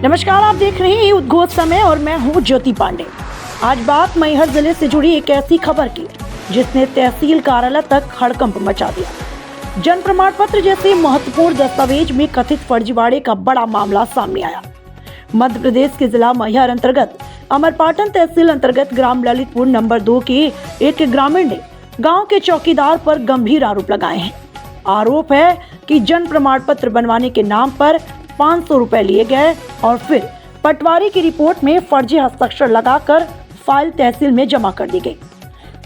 नमस्कार, आप देख रहे हैं उद्घोष समय और मैं हूं ज्योति पांडे। आज बात मैहर जिले से जुड़ी एक ऐसी खबर की जिसने तहसील कार्यालय तक हड़कंप मचा दिया। जन्म प्रमाण पत्र जैसे महत्वपूर्ण दस्तावेज में कथित फर्जीवाड़े का बड़ा मामला सामने आया। मध्य प्रदेश के जिला मैहर अंतर्गत अमरपाटन तहसील अंतर्गत ग्राम ललितपुर नंबर 2 के एक ग्रामीण ने गाँव के चौकीदार पर गंभीर आरोप लगाए हैं। आरोप है कि जन्म प्रमाण पत्र बनवाने के नाम पर 500 रुपए लिए गए और फिर पटवारी की रिपोर्ट में फर्जी हस्ताक्षर लगाकर फाइल तहसील में जमा कर दी गई।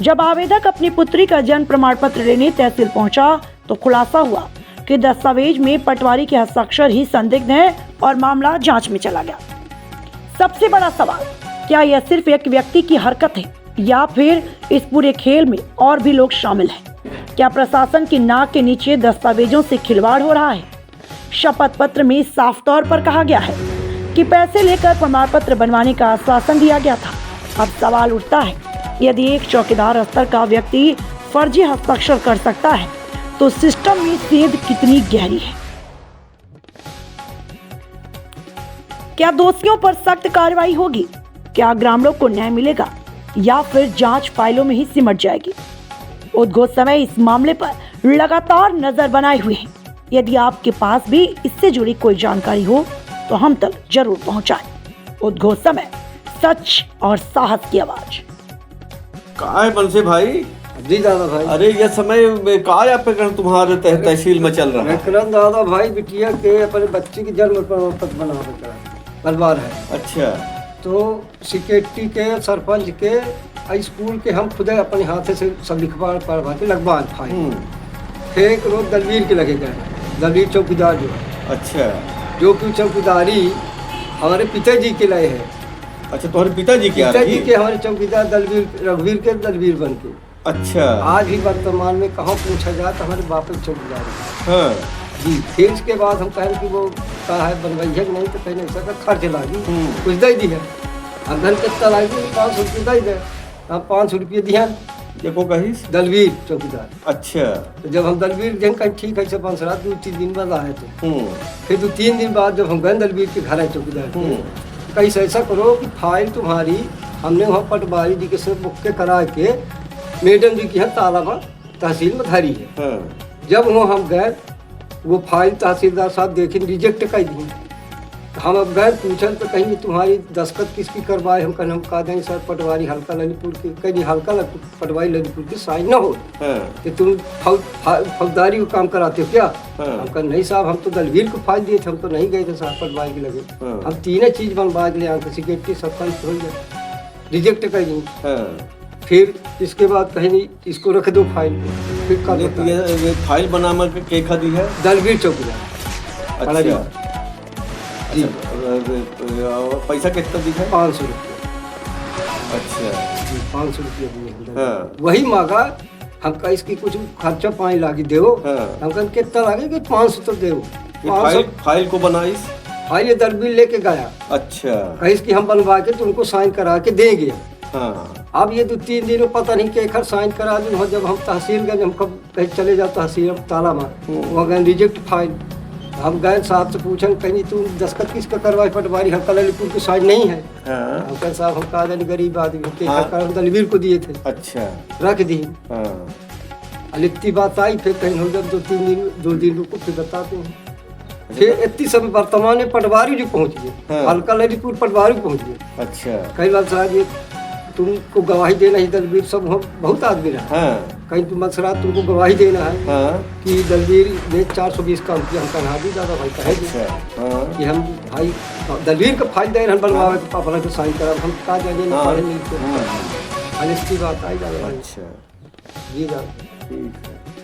जब आवेदक अपनी पुत्री का जन्म प्रमाण पत्र लेने तहसील पहुंचा तो खुलासा हुआ कि दस्तावेज में पटवारी के हस्ताक्षर ही संदिग्ध हैं और मामला जांच में चला गया। सबसे बड़ा सवाल, क्या यह सिर्फ एक व्यक्ति की हरकत है या फिर इस पूरे खेल में और भी लोग शामिल हैं? क्या प्रशासन की नाक के नीचे दस्तावेजों से खिलवाड़ हो रहा है? शपथ पत्र में साफ तौर पर कहा गया है कि पैसे लेकर प्रमाण पत्र बनवाने का आश्वासन दिया गया था। अब सवाल उठता है, यदि एक चौकीदार स्तर का व्यक्ति फर्जी हस्ताक्षर कर सकता है तो सिस्टम में सेंध कितनी गहरी है? क्या दोषियों पर सख्त कार्रवाई होगी? क्या ग्रामीणों को न्याय मिलेगा या फिर जांच फाइलों में ही सिमट जाएगी? उद्घोष समय इस मामले पर लगातार नजर बनाए हुए हैं। यदि आपके पास भी इससे जुड़ी कोई जानकारी हो तो हम तक जरूर पहुंचाएं। उद्घोष समय, सच और साहस की आवाज। कहाँ है बनसे भाई? जी दादा भाई। अरे ये समय में कहाँ आप तुम्हारे तहसील में चल रहा है? विक्रम दादा भाई बिटिया के अपने बच्चे की जन्म प्रमाण पत्र बनवा है। अच्छा। तो सिक्योरिटी के सरपंच के स्कूल के हम खुद अपने हाथ से सब लिखवा पढ़वा के लगवा फाइल। फिर एक रोज दलवीर के लगे गए, दलवीर चौकीदार जो है। अच्छा। जो कि चौकीदारी हमारे पिताजी के लिए है। अच्छा, तुम्हारे पिताजी के हमारे चौकीदार दलवीर रघुवीर के दलवीर बन के। अच्छा। आज भी वर्तमान में कहाँ पूछा जाए तो हमारे बाप के चौकीदार है। हाँ। जी। फिर इसके बाद हम कहें कि वो कहा है बनवाई है कि नहीं, तो कहीं ऐसा का खर्च लागी कुछ दे दी है। अब धन कितना लागी 500 रुपये दे दे। हम 500 रुपये दिया देखो कहीं दलवीर चौकीदार। अच्छा। तो जब हम दलवीर जन कहीं ठीक है 5 2-3 दिन बाद आए थे। फिर 2-3 दिन बाद जब हम गए दलवीर के घर आए चौकीदार कहीं से ऐसा करो कि फाइल तुम्हारी हमने वहाँ पटवारी जी के से बुक के करा के मैडम जी की है तालाबा तहसील में धरी है। हाँ। जब वहाँ हम गए वो फाइल तहसीलदार साहब देखे रिजेक्ट कर दी। हम अब गए पूछन तो कहीं तुम्हारी दस्तखत किसकी करवाए? हम कहें हम कहा देंगे सर पटवारी हल्का ललितपुर की। कहीं हल्का पटवारी ललितपुर की साइन ना हो कि तुम फौजदारी को काम कराते हो क्या? हम कहा नहीं साहब, हम तो दलवीर को फाइल दिए थे, हम तो नहीं गए थे साहब पटवारी के लगे। हम तीनों चीज बनवा के ले आए थे, सिक्योरिटी सरपंच हो गए, रिजेक्ट कर दी। फिर इसके बाद कहीं नहीं इसको रख दो फाइल पे। फिर ये फाइल बनाने के दी है दलवीर चौकीदार। अच्छा। जी। पैसा कितना दी है? 500 रुपये। अच्छा। 500 रुपये दिए। हाँ। वही मांगा। हम कहा इसकी कुछ खर्चा 5 लाख दो। हाँ। हम कहा कितना लागे कि 500 तो दो। फाइल को बनाई फाइल ये दलवीर लेके गया। अच्छा। कहीं इसकी हम बनवा के तुमको साइन करा के देंगे। हाँ। अब ये 2-3 दिन पता नहीं के साइन करा दी। जब हम तहसील गए, हम कब कहीं चले जाओ तहसील ताला में, वहाँ गए रिजेक्ट फाइल। हम गए साहब से पूछन कहीं तुम दस्तखत किसका करवाए? पटवारी हल्का ललितपुर की साइन नहीं है। हाँ। हम कहे साहब हम कहा जाने गरीब आदमी के हम दलवीर को दिए थे। अच्छा। रख दी। हाँ। लिखती बात आई। फिर कहीं हम जब 2 दिन रुको फिर बताते हैं। फिर इतनी समय वर्तमान में पटवारी जो पहुँच गए। हाँ। हल्का ललितपुर पटवारी पहुँच गए। अच्छा। कई बार साहब ये तुमको गवाही देना ही दलवीर सब बहुत आदमी रहा। हाँ। कहीं तुम मसरा तुमको गवाही देना है। हाँ। कि दलवीर ने 420 काम किया। हम कहा दी दादा भाई कहेगी। अच्छा। हाँ। कि हम भाई दलवीर का फाइल दे रहे बनवावे के पापा को साइन करा। हम कहा जाने ना पढ़े नहीं तो इसकी बात आई दादा भाई। अच्छा। जी दादा। ठीक है।